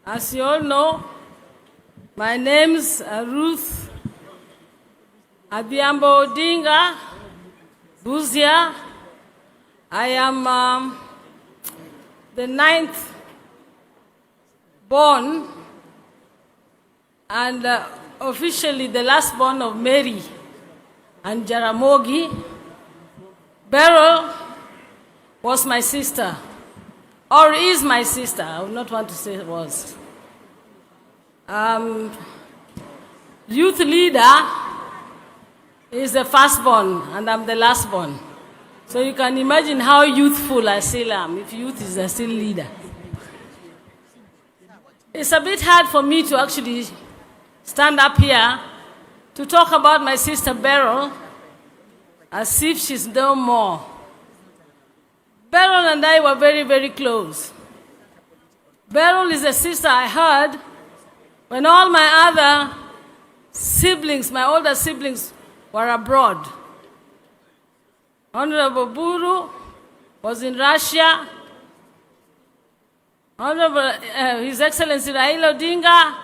As you all know, my name's Ruth Odinga, Buzia. I am the 9th born and officially the last born of Mary and Jaramogi. Beryl was my sister, or is my sister. I would not want to say it was. Youth leader is the firstborn, and I'm the lastborn. So you can imagine how youthful I still am, if youth is the still leader. It's a bit hard for me to actually stand up here to talk about my sister Beryl as if she's no more. Beryl and I were very, very close. Beryl is a sister I had when all my other siblings, my older siblings, were abroad. Honorable Buru was in Russia. Honorable His Excellency Raila Odinga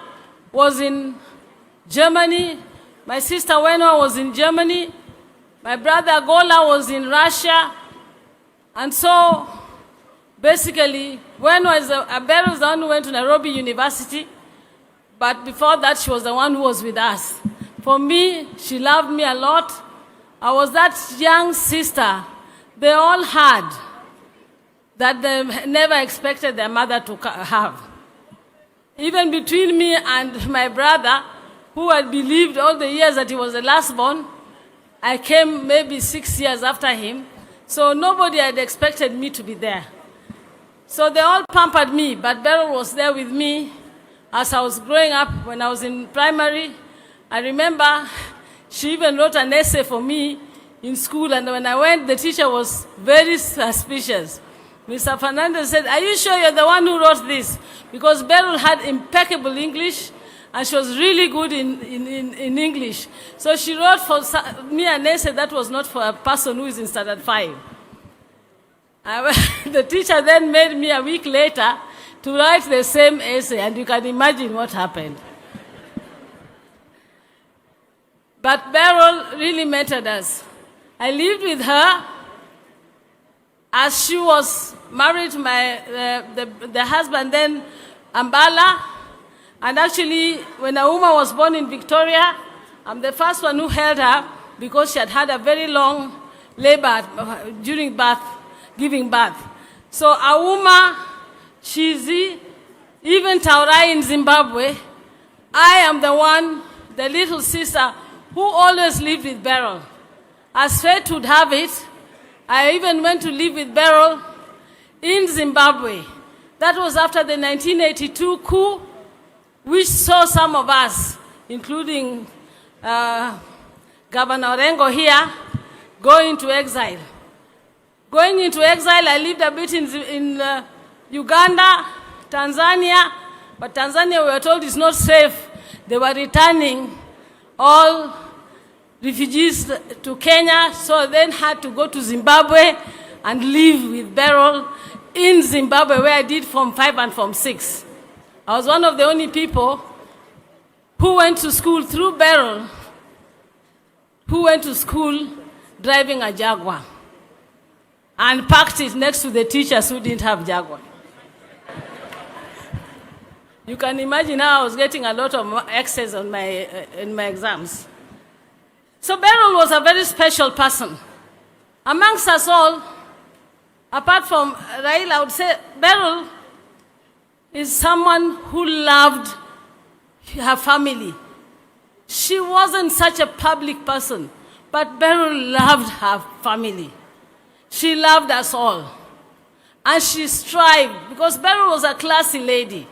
was in Germany. My sister Wenwa was in Germany. My brother Gola was in Russia. And so, basically, Wenwa is Beryl was the one who went to Nairobi University. But before that, she was the one who was with us. For me, she loved me a lot. I was that young sister they all had that they never expected their mother to have. Even between me and my brother, who had believed all the years that he was the lastborn, I came maybe 6 years after him, so nobody had expected me to be there. So they all pampered me, but Beryl was there with me as I was growing up. When I was in primary, I remember she even wrote an essay for me in school, and when I went, the teacher was very suspicious. Mr. Fernandez said, "Are you sure you're the one who wrote this?" Because Beryl had impeccable English, and she was really good in English. So she wrote for me an essay that was not for a person who is in standard 5. The teacher then made me a week later to write the same essay, and you can imagine what happened. But Beryl really mattered us. I lived with her as she was married to the husband then, Ambala. And actually, when Auma was born in Victoria, I'm the first one who held her because she had had a very long labor during giving birth. So Auma, Chizi, even Taurai in Zimbabwe, I am the one, the little sister, who always lived with Beryl. As fate would have it, I even went to live with Beryl in Zimbabwe. That was after the 1982 coup, which saw some of us, including Governor Orengo here, go into exile. Going into exile, I lived a bit in Uganda, Tanzania, but Tanzania we were told is not safe. They were returning all refugees to Kenya, so I then had to go to Zimbabwe and live with Beryl in Zimbabwe, where I did Form 5 and Form 6. I was one of the only people who went to school through Beryl, who went to school driving a Jaguar and parked it next to the teachers who didn't have Jaguar. You can imagine how I was getting a lot of X's on in my exams. So Beryl was a very special person. Amongst us all, apart from Raila, I would say Beryl is someone who loved her family. She wasn't such a public person, but Beryl loved her family. She loved us all. And she strived, because Beryl was a classy lady.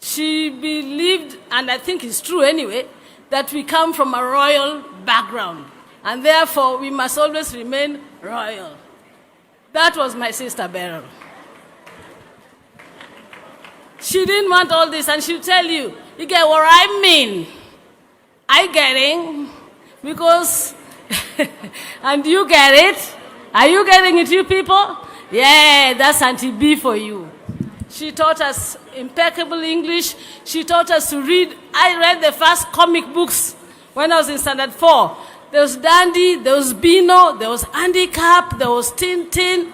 She believed, and I think it's true anyway, that we come from a royal background, and therefore we must always remain royal. That was my sister Beryl. She didn't want all this, and she'll tell you, you get what I mean. I get it, because, and you get it. Are you getting it, you people? Yeah, that's Auntie B for you. She taught us impeccable English. She taught us to read. I read the first comic books when I was in standard 4. There was Dandy, there was Bino, there was Andy Cap, there was Tintin.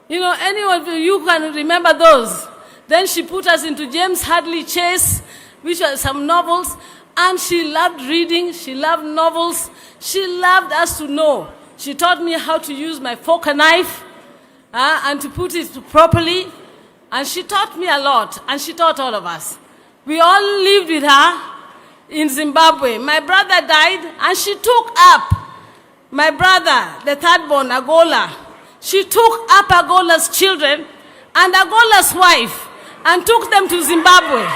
You know, any of you can remember those. Then she put us into James Hadley Chase, which were some novels. And she loved reading. She loved novels. She loved us to know. She taught me how to use my fork and knife and to put it properly. And she taught me a lot, and she taught all of us. We all lived with her in Zimbabwe. My brother died, and she took up my brother, the third born, Agola. She took up Agola's children and Agola's wife and took them to Zimbabwe.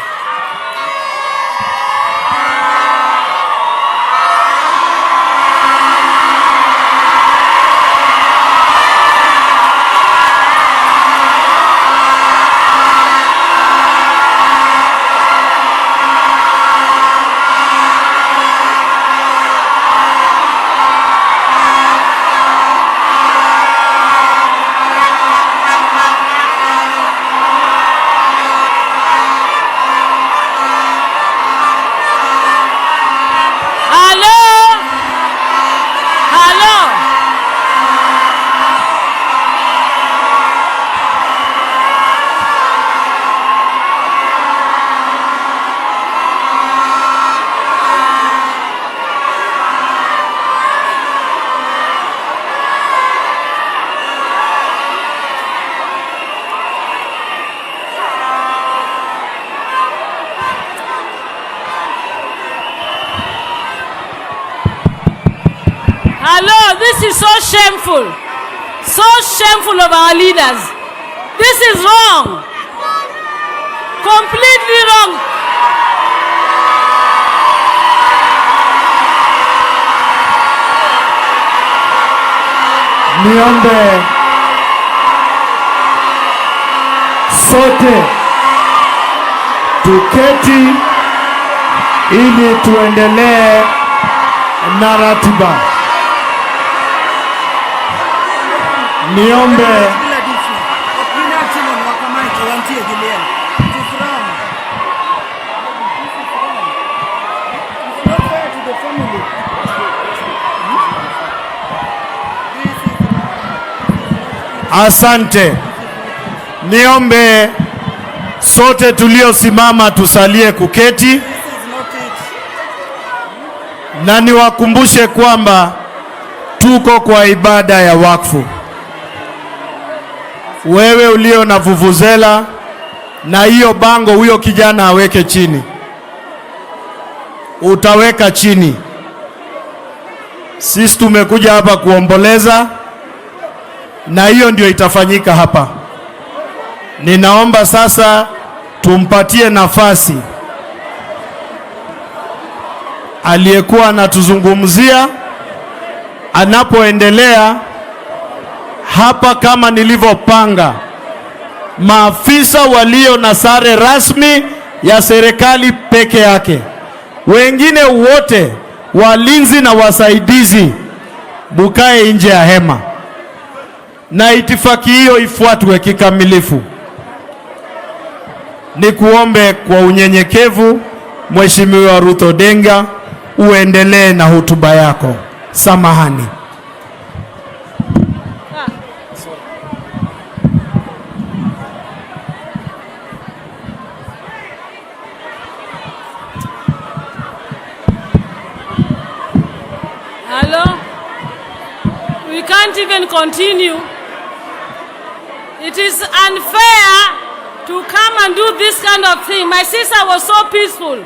Hello, this is so shameful. So shameful of our leaders. This is wrong. Completely wrong. Niombe sote tuketi ili tuendelee na ratiba. Niombe asante. Niombe sote tuliosimama tusalie kuketi, na niwakumbushe kwamba tuko kwa ibada ya wakfu. Wewe ulio na vuvuzela na hiyo bango, huyo kijana aweke chini. Utaweka chini. Sisi tumekuja hapa kuomboleza, na hiyo ndio itafanyika hapa. Ninaomba sasa tumpatie nafasi aliyekuwa anatuzungumzia anapoendelea hapa. Kama nilivyopanga, maafisa walio na sare rasmi ya serikali peke yake, wengine wote walinzi na wasaidizi bukae nje ya hema, na itifaki hiyo ifuatwe kikamilifu. Nikuombe kwa unyenyekevu, Mheshimiwa Ruth Odinga, uendelee na hotuba yako. Samahani. Hello? We can't even continue. It is unfair to come and do this kind of thing. My sister was so peaceful.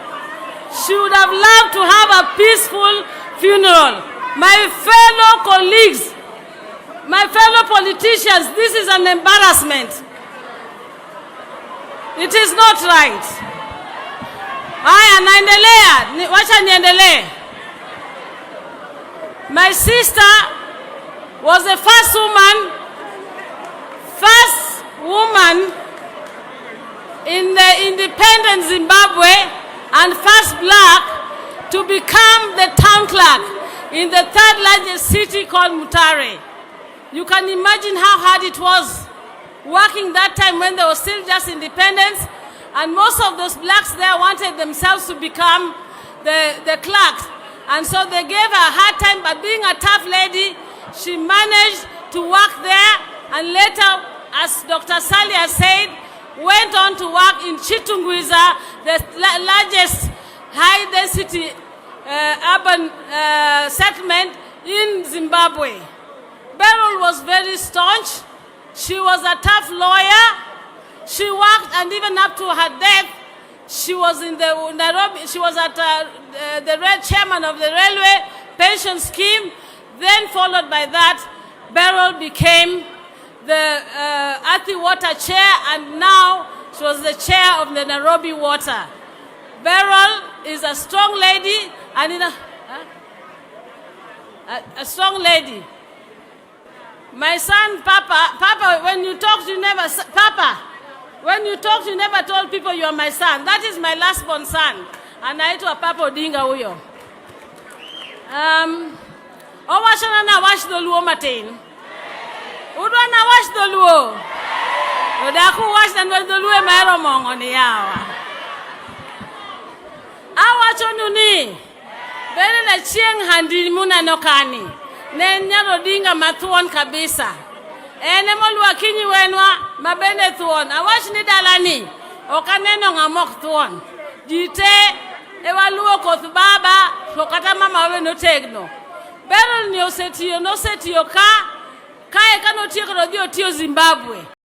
She would have loved to have a peaceful funeral. My fellow colleagues, my fellow politicians, this is an embarrassment. It is not right. Haya, naendelea. Wacha niendelee. My sister was the first woman in the independent Zimbabwe and first black to become the town clerk in the third largest city called Mutare. You can imagine how hard it was working that time when they were still just independents, and most of those blacks there wanted themselves to become the clerks. And so they gave her a hard time, but being a tough lady, she managed to work there, and later, as Dr. Salia said, went on to work in Chitungwiza, the largest high-density urban settlement in Zimbabwe. Beryl was very staunch. She was a tough lawyer. She worked, and even up to her death, she was in the Nairobi. She was at the chairman of the railway pension scheme. Then, followed by that, Beryl became the Athi Water chair, and now she was the chair of the Nairobi Water. Beryl is a strong lady, and in a strong lady. My son, Papa, when you talk, you never, Papa, when you talk, you never told people you are my son. That is my last born son. Anaitwa Papa Odinga huyo. Owashana na wash the luo matin. Udwa na wash the luo. Udaku wash na the luo maero mongo ni yawa. Awachonu ni. Bele na chieng handi muna nokani. Nenya Odinga mathuon kabisa. Ene molwa kinyi wenwa mabende thuon. Awash ni dalani. Okaneno ngamok thuon. Jite ewaluo koth baba. Okata mama we no tegno. Beryl ni osetiyo ka. Kae kano tiyo kano Zimbabwe.